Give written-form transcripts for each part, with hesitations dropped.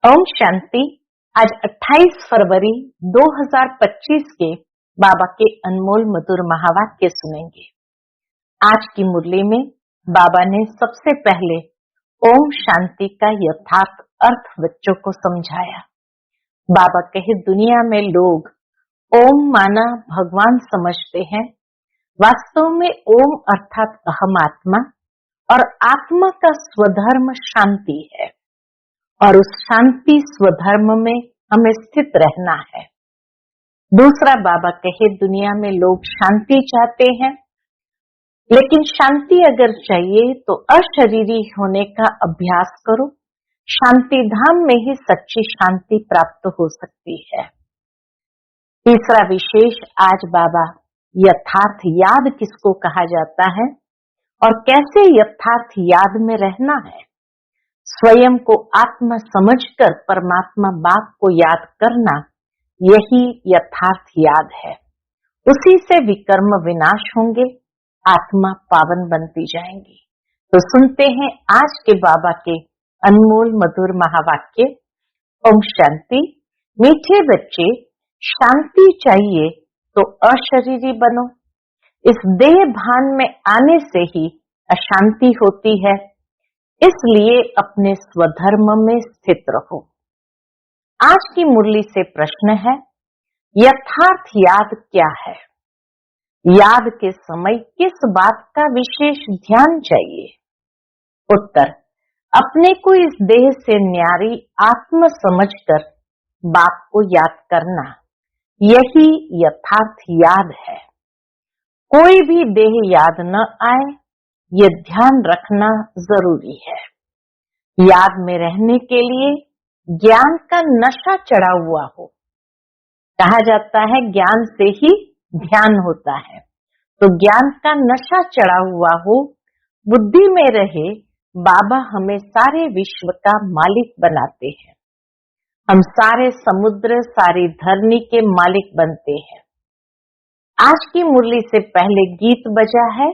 ओम शांति। आज 28 फरवरी 2025 के बाबा के अनमोल मधुर महावाक्य सुनेंगे। आज की मुरली में बाबा ने सबसे पहले ओम शांति का यथार्थ अर्थ बच्चों को समझाया। बाबा कहे दुनिया में लोग ओम माना भगवान समझते हैं, वास्तव में ओम अर्थात अहम आत्मा और आत्मा का स्वधर्म शांति है और उस शांति स्वधर्म में हमें स्थित रहना है। दूसरा बाबा कहे दुनिया में लोग शांति चाहते हैं, लेकिन शांति अगर चाहिए तो अशरीरी होने का अभ्यास करो। शांति धाम में ही सच्ची शांति प्राप्त हो सकती है। तीसरा विशेष आज बाबा यथार्थ याद किसको कहा जाता है और कैसे यथार्थ याद में रहना है। स्वयं को आत्मा समझकर परमात्मा बाप को याद करना, यही यथार्थ याद है। उसी से विकर्म विनाश होंगे, आत्मा पावन बनती जाएंगी। तो सुनते हैं आज के बाबा के अनमोल मधुर महावाक्य। ओम शांति। मीठे बच्चे, शांति चाहिए तो अशरीरी बनो। इस देह भान में आने से ही अशांति होती है, इसलिए अपने स्वधर्म में स्थित रहो। आज की मुरली से प्रश्न है, यथार्थ याद क्या है? याद के समय किस बात का विशेष ध्यान चाहिए? उत्तर, अपने को इस देह से न्यारी आत्म समझकर बाप को याद करना, यही यथार्थ याद है। कोई भी देह याद न आए, ये ध्यान रखना जरूरी है। याद में रहने के लिए ज्ञान का नशा चढ़ा हुआ हो। कहा जाता है ज्ञान से ही ध्यान होता है, तो ज्ञान का नशा चढ़ा हुआ हो, बुद्धि में रहे। बाबा हमें सारे विश्व का मालिक बनाते हैं। हम सारे समुद्र, सारी धरनी के मालिक बनते हैं। आज की मुरली से पहले गीत बजा है,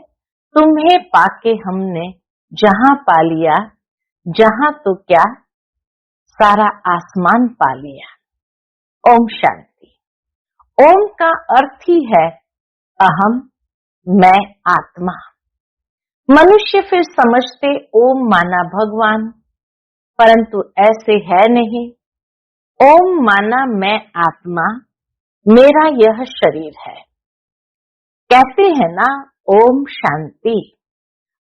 तुम्हें पाके हमने जहां पा लिया, जहां तो क्या सारा आसमान पा लिया। ओम शांति। ओम का अर्थ ही है अहम, मैं आत्मा। मनुष्य फिर समझते ओम माना भगवान, परंतु ऐसे है नहीं। ओम माना मैं आत्मा, मेरा यह शरीर है। कहते हैं ना ओम शांति।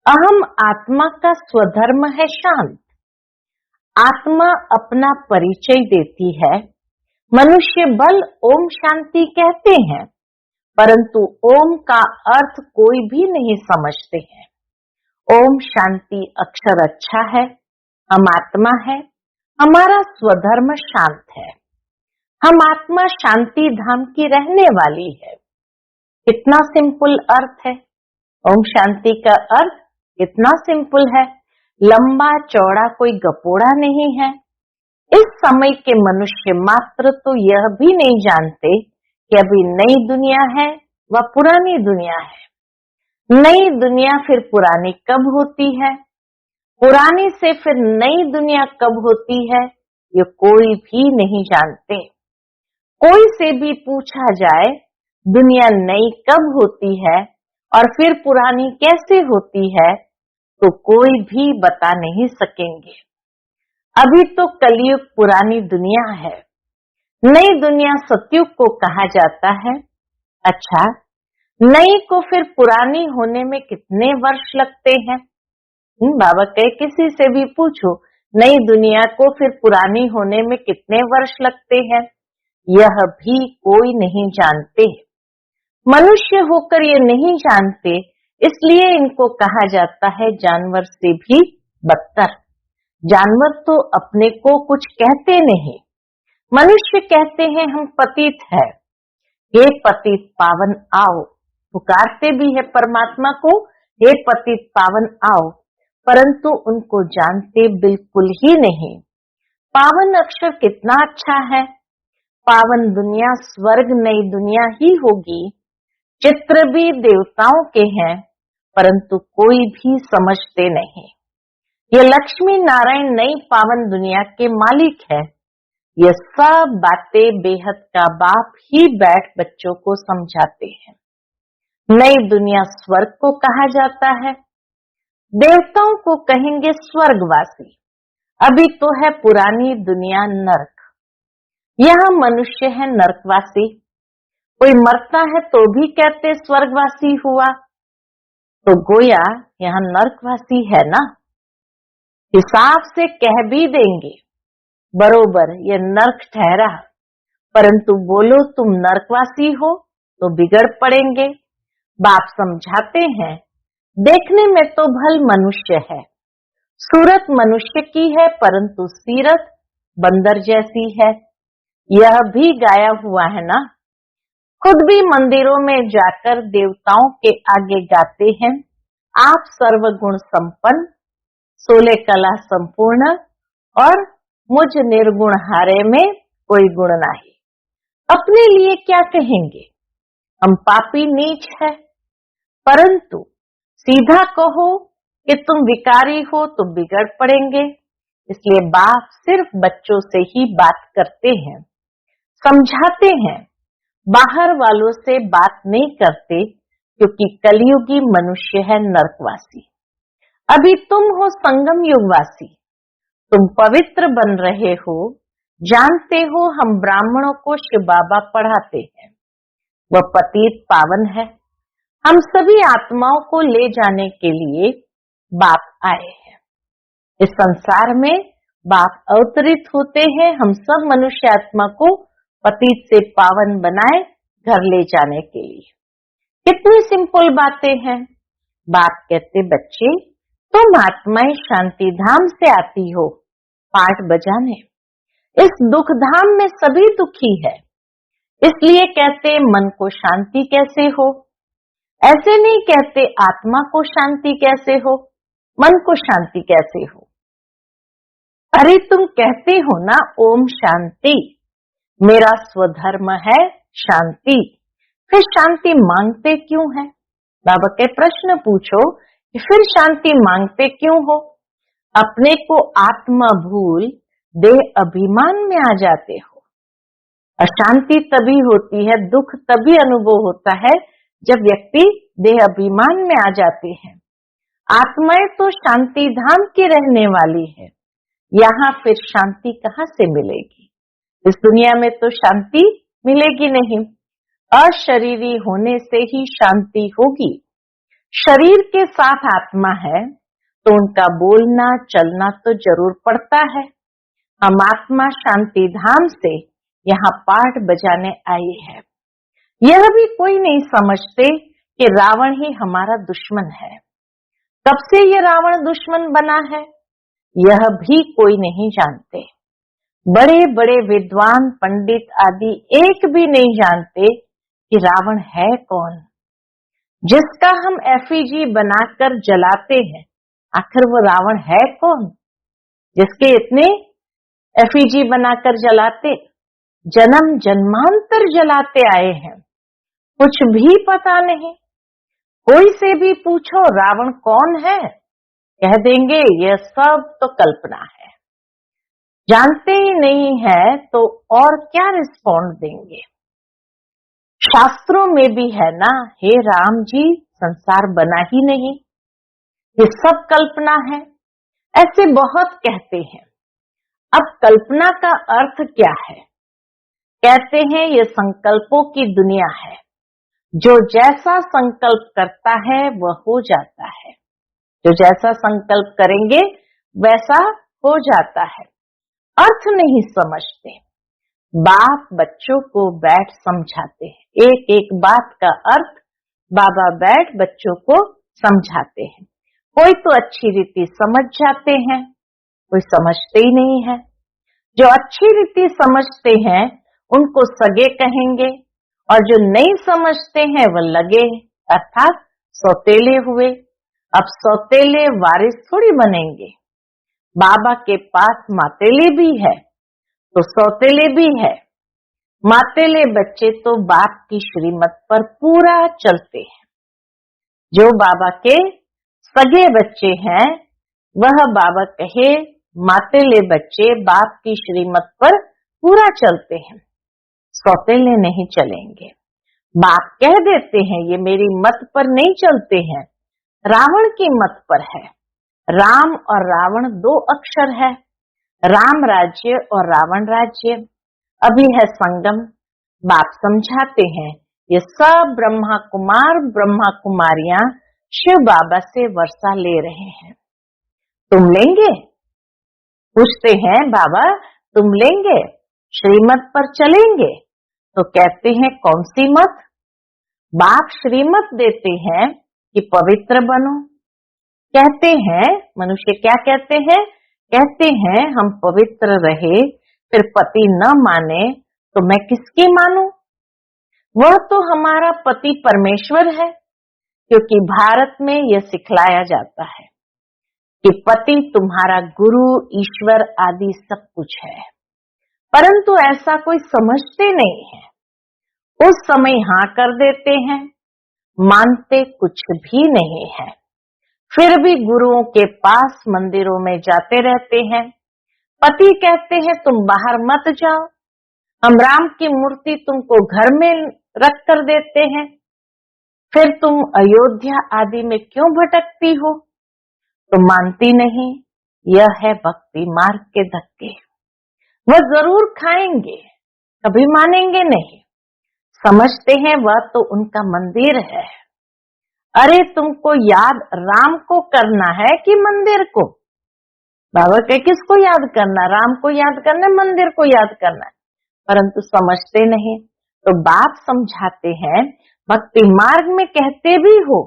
अहम आत्मा का स्वधर्म है शांत। आत्मा अपना परिचय देती है। मनुष्य बल ओम शांति कहते हैं, परंतु ओम का अर्थ कोई भी नहीं समझते हैं। ओम शांति अक्षर अच्छा है, हम आत्मा है, हमारा स्वधर्म शांत है। हम आत्मा शांति धाम की रहने वाली है। कितना सिंपल अर्थ है। ओम शांति का अर्थ कितना सिंपल है, लंबा चौड़ा कोई गपोड़ा नहीं है। इस समय के मनुष्य मात्र तो यह भी नहीं जानते कि अभी नई दुनिया है व पुरानी दुनिया है। नई दुनिया फिर पुरानी कब होती है, पुरानी से फिर नई दुनिया कब होती है, ये कोई भी नहीं जानते। कोई से भी पूछा जाए दुनिया नई कब होती है और फिर पुरानी कैसे होती है, तो कोई भी बता नहीं सकेंगे। अभी तो कलयुग पुरानी दुनिया है, नई दुनिया सतयुग को कहा जाता है। अच्छा, नई को फिर पुरानी होने में कितने वर्ष लगते हैं? बाबा कहे किसी से भी पूछो नई दुनिया को फिर पुरानी होने में कितने वर्ष लगते हैं, यह भी कोई नहीं जानते। मनुष्य होकर ये नहीं जानते, इसलिए इनको कहा जाता है जानवर से भी बदतर। जानवर तो अपने को कुछ कहते नहीं, मनुष्य कहते हैं हम पतित है। हे पतित पावन आओ, पुकारते भी है परमात्मा को, हे पतित पावन आओ, परंतु उनको जानते बिल्कुल ही नहीं। पावन अक्षर कितना अच्छा है। पावन दुनिया स्वर्ग नई दुनिया ही होगी। चित्र भी देवताओं के हैं, परंतु कोई भी समझते नहीं। ये लक्ष्मी नारायण नई पावन दुनिया के मालिक है, ये सब बातें बेहद का बाप ही बैठ बच्चों को समझाते हैं। नई दुनिया स्वर्ग को कहा जाता है, देवताओं को कहेंगे स्वर्गवासी। अभी तो है पुरानी दुनिया नरक, यहाँ मनुष्य है नरकवासी। कोई मरता है तो भी कहते स्वर्गवासी हुआ, तो गोया यहाँ नरकवासी है ना। हिसाब से कह भी देंगे बरोबर ये नरक ठहरा, परंतु बोलो तुम नरकवासी हो तो बिगड़ पड़ेंगे। बाप समझाते हैं, देखने में तो भल मनुष्य है, सूरत मनुष्य की है, परंतु सीरत बंदर जैसी है। यह भी गाया हुआ है ना। खुद भी मंदिरों में जाकर देवताओं के आगे गाते हैं, आप सर्वगुण संपन्न, 16 कला संपूर्ण, और मुझ निर्गुण हारे में कोई गुण नहीं। अपने लिए क्या कहेंगे, हम पापी नीच है, परंतु सीधा कहो कि तुम विकारी हो तो बिगड़ पड़ेंगे। इसलिए बाप सिर्फ बच्चों से ही बात करते हैं, समझाते हैं, बाहर वालों से बात नहीं करते, क्योंकि कलयुगी मनुष्य है नरकवासी। अभी तुम हो संगम युगवासी, तुम पवित्र बन रहे हो। जानते हो हम ब्राह्मणों को शिव बाबा पढ़ाते हैं, वह पतित पावन है। हम सभी आत्माओं को ले जाने के लिए बाप आए हैं। इस संसार में बाप अवतरित होते हैं, हम सब मनुष्य आत्मा को पतित से पावन बनाए घर ले जाने के लिए। कितनी सिंपल बातें हैं। बाप कहते, बच्चे तुम आत्माएं शांति धाम से आती हो पाठ बजाने। इस दुख धाम में सभी दुखी है, इसलिए कहते मन को शांति कैसे हो। ऐसे नहीं कहते आत्मा को शांति कैसे हो, मन को शांति कैसे हो। अरे तुम कहते हो ना ओम शांति, मेरा स्वधर्म है शांति, फिर शांति मांगते क्यों है। बाबा के प्रश्न पूछो कि फिर शांति मांगते क्यों हो। अपने को आत्मा भूल देह अभिमान में आ जाते हो। अशांति तभी होती है, दुख तभी अनुभव होता है जब व्यक्ति देह अभिमान में आ जाते हैं। आत्माएं तो शांति धाम की रहने वाली है, यहाँ फिर शांति कहाँ से मिलेगी। इस दुनिया में तो शांति मिलेगी नहीं। अशरीरी होने से ही शांति होगी। शरीर के साथ आत्मा है तो उनका बोलना चलना तो जरूर पड़ता है। हम आत्मा शांति धाम से यहाँ पाठ बजाने आए हैं। यह भी कोई नहीं समझते कि रावण ही हमारा दुश्मन है। कब से ये रावण दुश्मन बना है, यह भी कोई नहीं जानते। बड़े बड़े विद्वान पंडित आदि एक भी नहीं जानते कि रावण है कौन, जिसका हम एफिजी बनाकर जलाते हैं। आखिर वो रावण है कौन, जिसके इतने एफिजी बनाकर जलाते, जन्म जन्मांतर जलाते आए हैं, कुछ भी पता नहीं। कोई से भी पूछो रावण कौन है, कह देंगे यह सब तो कल्पना है। जानते ही नहीं है तो और क्या रिस्पॉन्ड देंगे। शास्त्रों में भी है ना, हे राम जी संसार बना ही नहीं, ये सब कल्पना है। ऐसे बहुत कहते हैं। अब कल्पना का अर्थ क्या है। कहते हैं ये संकल्पों की दुनिया है, जो जैसा संकल्प करता है वह हो जाता है। जो जैसा संकल्प करेंगे वैसा हो जाता है। अर्थ नहीं समझते। बाप बच्चों को बैठ समझाते हैं, एक एक बात का अर्थ बाबा बैठ बच्चों को समझाते हैं। कोई तो अच्छी रीति समझ जाते हैं, कोई समझते ही नहीं है। जो अच्छी रीति समझते हैं उनको सगे कहेंगे, और जो नहीं समझते हैं वह लगे, अर्थात सौतेले हुए। अब सौतेले वारिस थोड़ी बनेंगे। बाबा के पास मातेले भी है तो सौतेले भी है। मातेले बच्चे तो बाप की श्रीमत पर पूरा चलते हैं। जो बाबा के सगे बच्चे हैं वह बाबा कहे मातेले बच्चे बाप की श्रीमत पर पूरा चलते हैं, सौतेले नहीं चलेंगे। बाप कह देते हैं ये मेरी मत पर नहीं चलते हैं, रावण की मत पर है। राम और रावण 2 अक्षर है, राम राज्य और रावण राज्य। अभी है संगम। बाप समझाते हैं ये सब ब्रह्मा कुमार ब्रह्मा कुमारियां शिव बाबा से वर्षा ले रहे हैं। तुम लेंगे? पूछते हैं बाबा तुम लेंगे, श्रीमत पर चलेंगे? तो कहते हैं कौन सी मत? बाप श्रीमत देते हैं कि पवित्र बनो। कहते हैं मनुष्य क्या कहते हैं? कहते हैं हम पवित्र रहे, फिर पति न माने तो मैं किसकी मानूं? वह तो हमारा पति परमेश्वर है, क्योंकि भारत में यह सिखलाया जाता है कि पति तुम्हारा गुरु ईश्वर आदि सब कुछ है, परंतु ऐसा कोई समझते नहीं है। उस समय हाँ कर देते हैं, मानते कुछ भी नहीं है, फिर भी गुरुओं के पास मंदिरों में जाते रहते हैं। पति कहते हैं तुम बाहर मत जाओ, हम राम की मूर्ति तुमको घर में रख कर देते हैं, फिर तुम अयोध्या आदि में क्यों भटकती हो? तो मानती नहीं। यह है भक्ति मार्ग के धक्के। वह जरूर खाएंगे, कभी मानेंगे नहीं। समझते हैं वह तो उनका मंदिर है। अरे तुमको याद राम को करना है कि मंदिर को? बाबा के किसको याद करना? राम को याद करना, मंदिर को याद करना, परंतु समझते नहीं। तो बाप समझाते हैं भक्ति मार्ग में कहते भी हो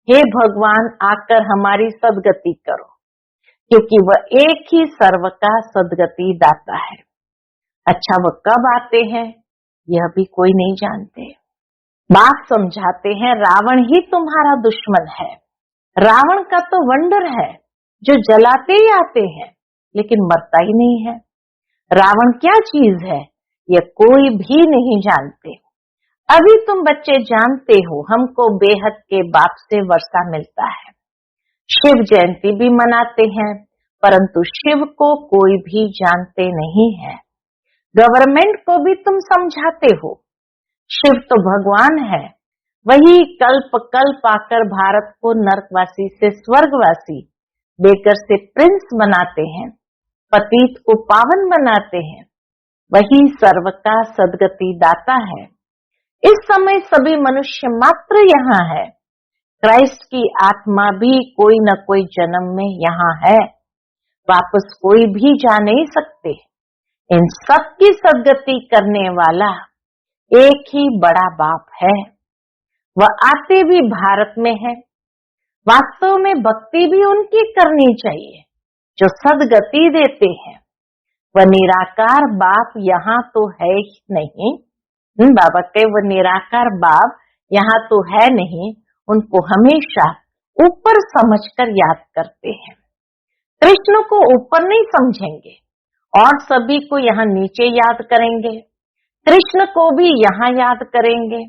हे भगवान आकर हमारी सदगति करो, क्योंकि वह एक ही सर्व का सदगति दाता है। अच्छा वह कब आते हैं यह भी कोई नहीं जानते। बाप समझाते हैं रावण ही तुम्हारा दुश्मन है। रावण का तो वंडर है जो जलाते ही आते हैं लेकिन मरता ही नहीं है। रावण क्या चीज है यह कोई भी नहीं जानते। अभी तुम बच्चे जानते हो हमको बेहद के बाप से वर्षा मिलता है। शिव जयंती भी मनाते हैं, परंतु शिव को कोई भी जानते नहीं है। गवर्नमेंट को भी तुम समझाते हो शिव तो भगवान है, वही कल्प कल्प आकर भारत को नरकवासी से स्वर्गवासी, बेकर से प्रिंस बनाते हैं, पतित को पावन बनाते हैं। वही सर्व का सदगति दाता है। इस समय सभी मनुष्य मात्र यहाँ है। क्राइस्ट की आत्मा भी कोई न कोई जन्म में यहाँ है, वापस कोई भी जा नहीं सकते। इन सब की सदगति करने वाला एक ही बड़ा बाप है। वह आते भी भारत में है। वास्तव में भक्ति भी उनकी करनी चाहिए जो सदगति देते हैं। वह निराकार बाप यहाँ तो है ही नहीं। बाबा के वह निराकार बाप यहाँ तो है नहीं, उनको हमेशा ऊपर समझकर याद करते हैं। कृष्ण को ऊपर नहीं समझेंगे और सभी को यहाँ नीचे याद करेंगे। कृष्ण को भी यहाँ याद करेंगे।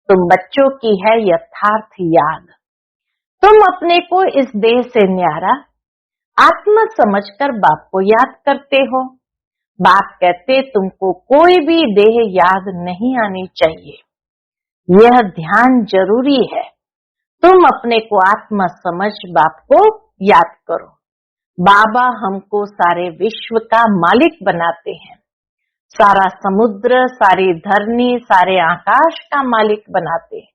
तुम बच्चों की है यथार्थ याद। तुम अपने को इस देह से न्यारा आत्मा समझकर बाप को याद करते हो। बाप कहते तुमको कोई भी देह याद नहीं आनी चाहिए, यह ध्यान जरूरी है। तुम अपने को आत्मा समझ बाप को याद करो। बाबा हमको सारे विश्व का मालिक बनाते हैं, सारा समुद्र, सारी धरनी, सारे आकाश का मालिक बनाते हैं।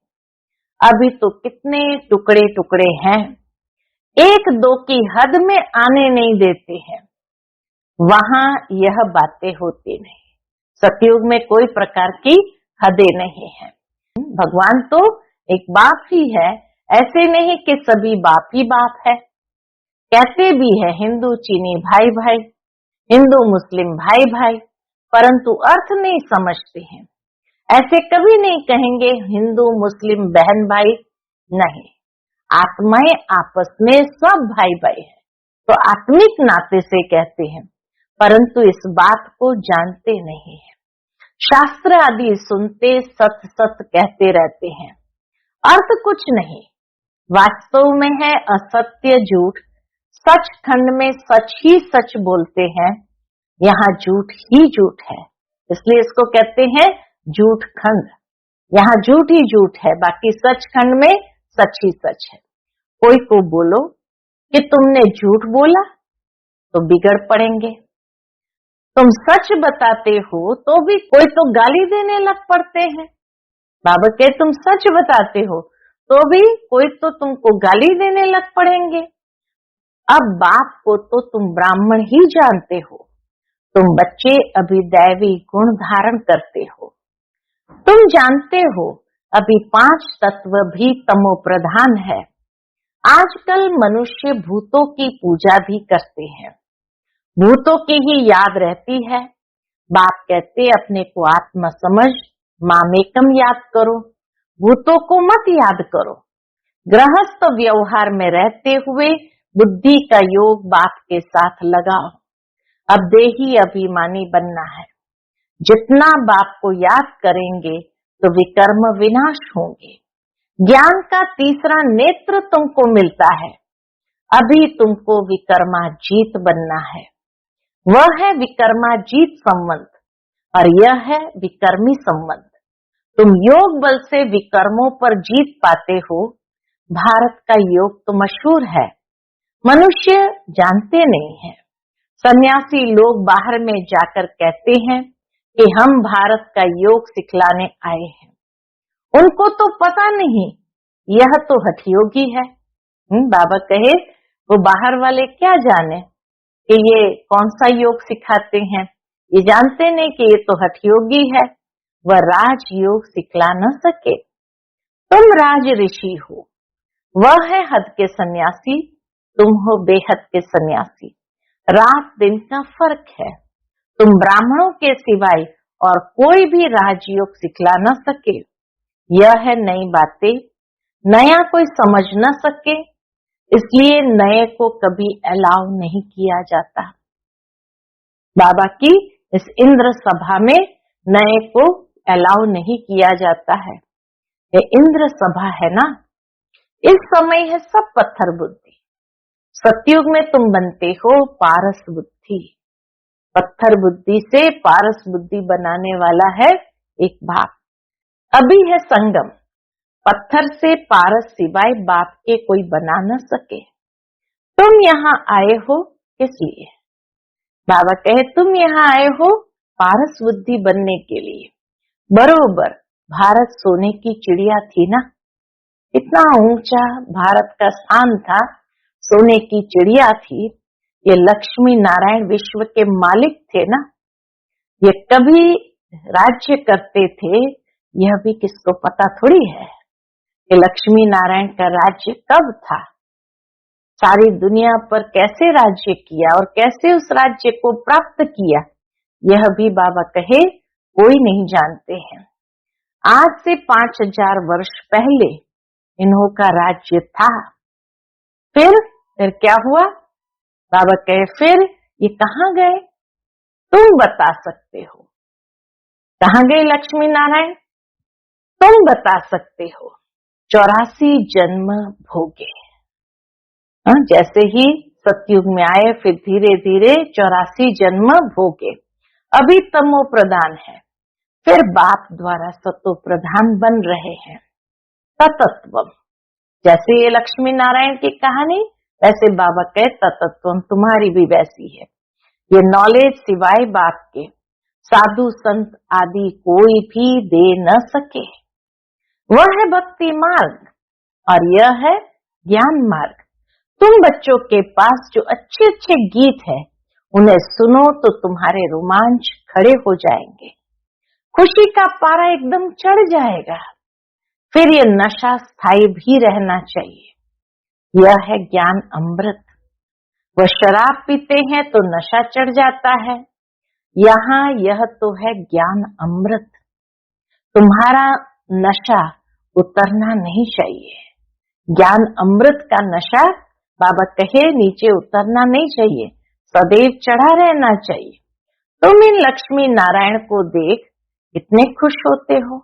अभी तो कितने टुकड़े टुकड़े हैं, एक दो की हद में आने नहीं देते हैं। वहां यह बातें होती नहीं। सतयुग में कोई प्रकार की हदें नहीं है। भगवान तो एक बाप ही है, ऐसे नहीं कि सभी बाप ही बाप है। कहते भी है हिंदू चीनी भाई भाई, हिंदू मुस्लिम भाई भाई, परंतु अर्थ नहीं समझते हैं। ऐसे कभी नहीं कहेंगे हिंदू मुस्लिम बहन भाई, नहीं। आत्माएं आपस में सब भाई भाई है, तो आत्मिक नाते से कहते हैं, परंतु इस बात को जानते नहीं है। शास्त्र आदि सुनते सत सत कहते रहते हैं, अर्थ कुछ नहीं। वास्तव में है असत्य झूठ, सच खंड में सच ही सच बोलते हैं। यहाँ झूठ ही झूठ है, इसलिए इसको कहते हैं झूठ खंड। यहाँ झूठ ही झूठ है, बाकी सच खंड में सच ही सच है। कोई को बोलो कि तुमने झूठ बोला तो बिगड़ पड़ेंगे, तुम सच बताते हो तो भी कोई तो गाली देने लग पड़ते हैं। बाबा कहे तुम सच बताते हो तो भी कोई तो तुमको गाली देने लग पड़ेंगे। अब बाप को तो तुम ब्राह्मण ही जानते हो, तुम बच्चे अभी दैवी गुण धारण करते हो। तुम जानते हो अभी 5 तत्व भी तमो प्रधान है। आजकल मनुष्य भूतों की पूजा भी करते हैं, भूतों की ही याद रहती है। बाप कहते अपने को आत्मा समझ, मामेकम याद करो, भूतों को मत याद करो। गृहस्थ व्यवहार में रहते हुए बुद्धि का योग बाप के साथ लगाओ। अब देही अभिमानी बनना है। जितना बाप को याद करेंगे तो विकर्म विनाश होंगे। ज्ञान का तीसरा नेत्र तुमको मिलता है। अभी तुमको विकर्माजीत बनना है। वह है विकर्माजीत संबंध और यह है विकर्मी संबंध। तुम योग बल से विकर्मों पर जीत पाते हो। भारत का योग तो मशहूर है, मनुष्य जानते नहीं है। सन्यासी लोग बाहर में जाकर कहते हैं कि हम भारत का योग सिखलाने आए हैं। उनको तो पता नहीं यह तो हठयोगी है। बाबा कहे वो बाहर वाले क्या जाने कि ये कौन सा योग सिखाते हैं, ये जानते नहीं कि ये तो हठयोगी है, वह राज योग सिखला न सके। तुम राज ऋषि हो, वह है हद के सन्यासी, तुम हो बेहद के सन्यासी। रात दिन का फर्क है। तुम ब्राह्मणों के सिवाय और कोई भी राजयोग सिखला न सके। यह है नई बातें, नया कोई समझ न सके, इसलिए नए को कभी अलाउ नहीं किया जाता। बाबा की इस इंद्र सभा में नए को अलाउ नहीं किया जाता है। ये इंद्र सभा है ना, इस समय है सब पत्थर बुद्धि। सतयुग में तुम बनते हो पारस बुद्धि। पत्थर बुद्धि से पारस बुद्धि बनाने वाला है एक बाप। अभी है संगम, पत्थर से पारस सिवाय बाप के कोई बना न सके। तुम यहाँ आए हो किस लिए? बाबा कहे तुम यहाँ आए हो पारस बुद्धि बनने के लिए। बरोबर भारत सोने की चिड़िया थी ना, इतना ऊंचा भारत का स्थान था, सोने की चिड़िया थी। ये लक्ष्मी नारायण विश्व के मालिक थे ना, ये कभी राज्य करते थे, यह भी किसको पता थोड़ी है कि लक्ष्मी नारायण का राज्य कब था, सारी दुनिया पर कैसे राज्य किया और कैसे उस राज्य को प्राप्त किया, यह भी बाबा कहे कोई नहीं जानते हैं। आज से 5000 वर्ष पहले इन्हों का राज्य था। फिर क्या हुआ? बाबा कहे फिर ये कहाँ गए? तुम बता सकते हो। कहाँ गए लक्ष्मी नारायण? तुम बता सकते हो। 84 जन्म भोगे। जैसे ही सतयुग में आए फिर धीरे धीरे 84 जन्म भोगे। अभी तमो प्रधान है, फिर बाप द्वारा सतो प्रधान बन रहे हैं। ततत्वम, जैसे ये लक्ष्मी नारायण की कहानी, वैसे बाबा कहे ततत्वम तुम्हारी भी वैसी है। ये नॉलेज सिवाय बाप के साधु संत आदि कोई भी दे न सके। वह है भक्ति मार्ग और यह है ज्ञान मार्ग। तुम बच्चों के पास जो अच्छे अच्छे गीत है उन्हें सुनो तो तुम्हारे रोमांच खड़े हो जाएंगे, खुशी का पारा एकदम चढ़ जाएगा। फिर ये नशा स्थायी भी रहना चाहिए। यह है ज्ञान अमृत। वह शराब पीते हैं तो नशा चढ़ जाता है, यहाँ यह तो है ज्ञान अमृत। तुम्हारा नशा उतरना नहीं चाहिए। ज्ञान अमृत का नशा बाबा कहे नीचे उतरना नहीं चाहिए, सदैव चढ़ा रहना चाहिए। तुम इन लक्ष्मी नारायण को देख इतने खुश होते हो,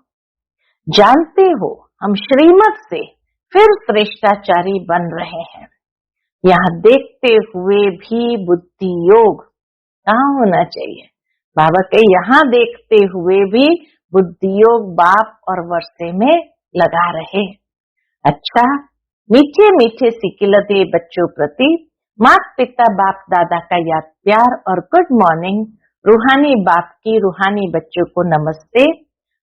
जानते हो हम श्रीमत से फिर श्रेष्ठाचारी बन रहे हैं। यहाँ देखते हुए भी बुद्धि योग कहाँ होना चाहिए। बाबा के यहाँ देखते हुए भी बुद्धि योग बाप और वर्षे में लगा रहे। अच्छा, मीठे मीठे सिकिलते बच्चों प्रति माता पिता बाप दादा का याद प्यार और गुड मॉर्निंग। रूहानी बाप की रूहानी बच्चों को नमस्ते।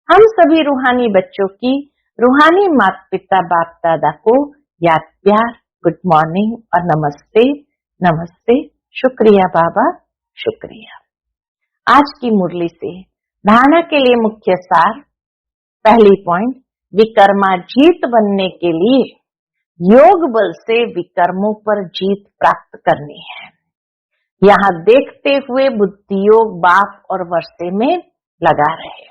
हम सभी रूहानी बच्चों की रूहानी माता पिता बाप दादा को याद प्यार, गुड मॉर्निंग और नमस्ते नमस्ते। शुक्रिया बाबा, शुक्रिया। आज की मुरली से धारणा के लिए मुख्य सार। पहली पॉइंट, विकर्माजीत बनने के लिए योग बल से विकर्मों पर जीत प्राप्त करनी है। यहाँ देखते हुए बुद्धि योग बाप और वर्षे में लगा रहे।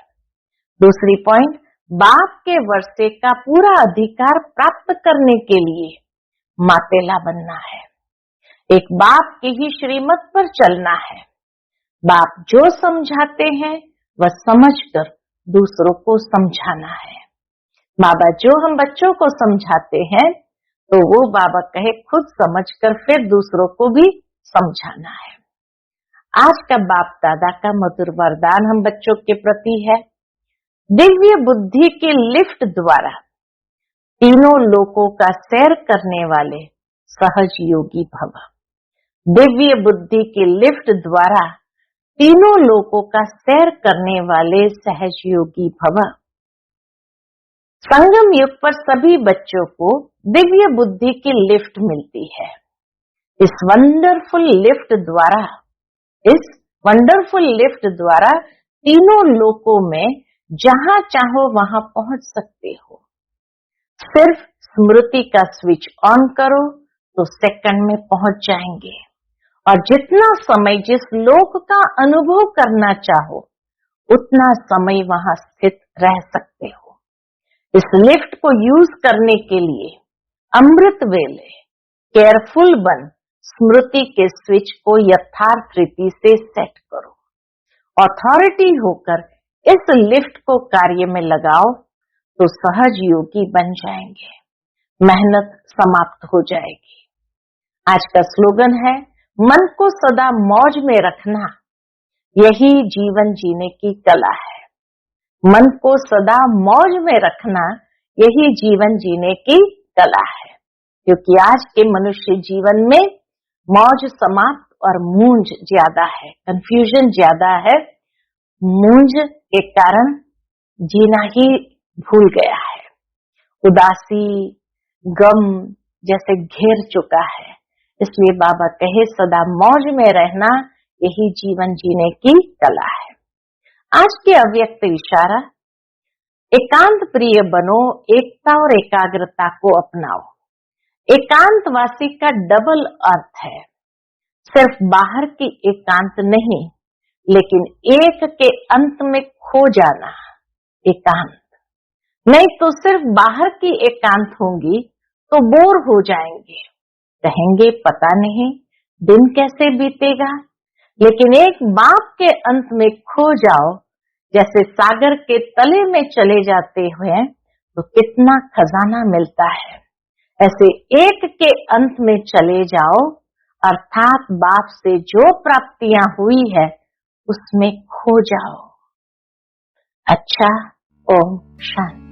दूसरी पॉइंट, बाप के वर्षे का पूरा अधिकार प्राप्त करने के लिए मातेला बनना है। एक बाप की ही श्रीमत पर चलना है। बाप जो समझाते हैं वह समझकर दूसरों को समझाना है। बाबा जो हम बच्चों को समझाते हैं तो वो बाबा कहे खुद समझकर फिर दूसरों को भी समझाना है। आज का बाप दादा का मधुर वरदान हम बच्चों के प्रति है। दिव्य बुद्धि के लिफ्ट द्वारा तीनों लोकों का सैर करने वाले सहज योगी भव। दिव्य बुद्धि के लिफ्ट द्वारा तीनों लोकों का सैर करने वाले सहज योगी भव। संगम युग पर सभी बच्चों को दिव्य बुद्धि की लिफ्ट मिलती है। इस वंडरफुल लिफ्ट द्वारा तीनों लोकों में जहां चाहो वहां पहुंच सकते हो। सिर्फ स्मृति का स्विच ऑन करो तो सेकंड में पहुंच जाएंगे और जितना समय जिस लोक का अनुभव करना चाहो उतना समय वहां स्थित रह सकते हो। इस लिफ्ट को यूज करने के लिए अमृत वेले केयरफुल बन स्मृति के स्विच को यथार्थ रीति से सेट करो। अथॉरिटी होकर इस लिफ्ट को कार्य में लगाओ तो सहज योगी बन जाएंगे। मेहनत समाप्त हो जाएगी। आज का स्लोगन है, मन को सदा मौज में रखना यही जीवन जीने की कला है। मन को सदा मौज में रखना यही जीवन जीने की कला है। क्योंकि आज के मनुष्य जीवन में मौज समाप्त और मूंज ज्यादा है, कंफ्यूजन ज्यादा है। मूंज के कारण जीना ही भूल गया है। उदासी गम जैसे घेर चुका है। इसलिए बाबा कहे सदा मौज में रहना यही जीवन जीने की कला है। आज के अव्यक्त इशारा, एकांत प्रिय बनो, एकता और एकाग्रता को अपनाओ। एकांतवासी का डबल अर्थ है, सिर्फ बाहर की एकांत नहीं लेकिन एक के अंत में खो जाना एकांत। नहीं तो सिर्फ बाहर की एकांत होंगी तो बोर हो जाएंगे, कहेंगे पता नहीं दिन कैसे बीतेगा। लेकिन एक बाप के अंत में खो जाओ, जैसे सागर के तले में चले जाते हुए तो कितना खजाना मिलता है, ऐसे एक के अंत में चले जाओ अर्थात बाप से जो प्राप्तियां हुई है उसमें खो जाओ। अच्छा, ओम शांति।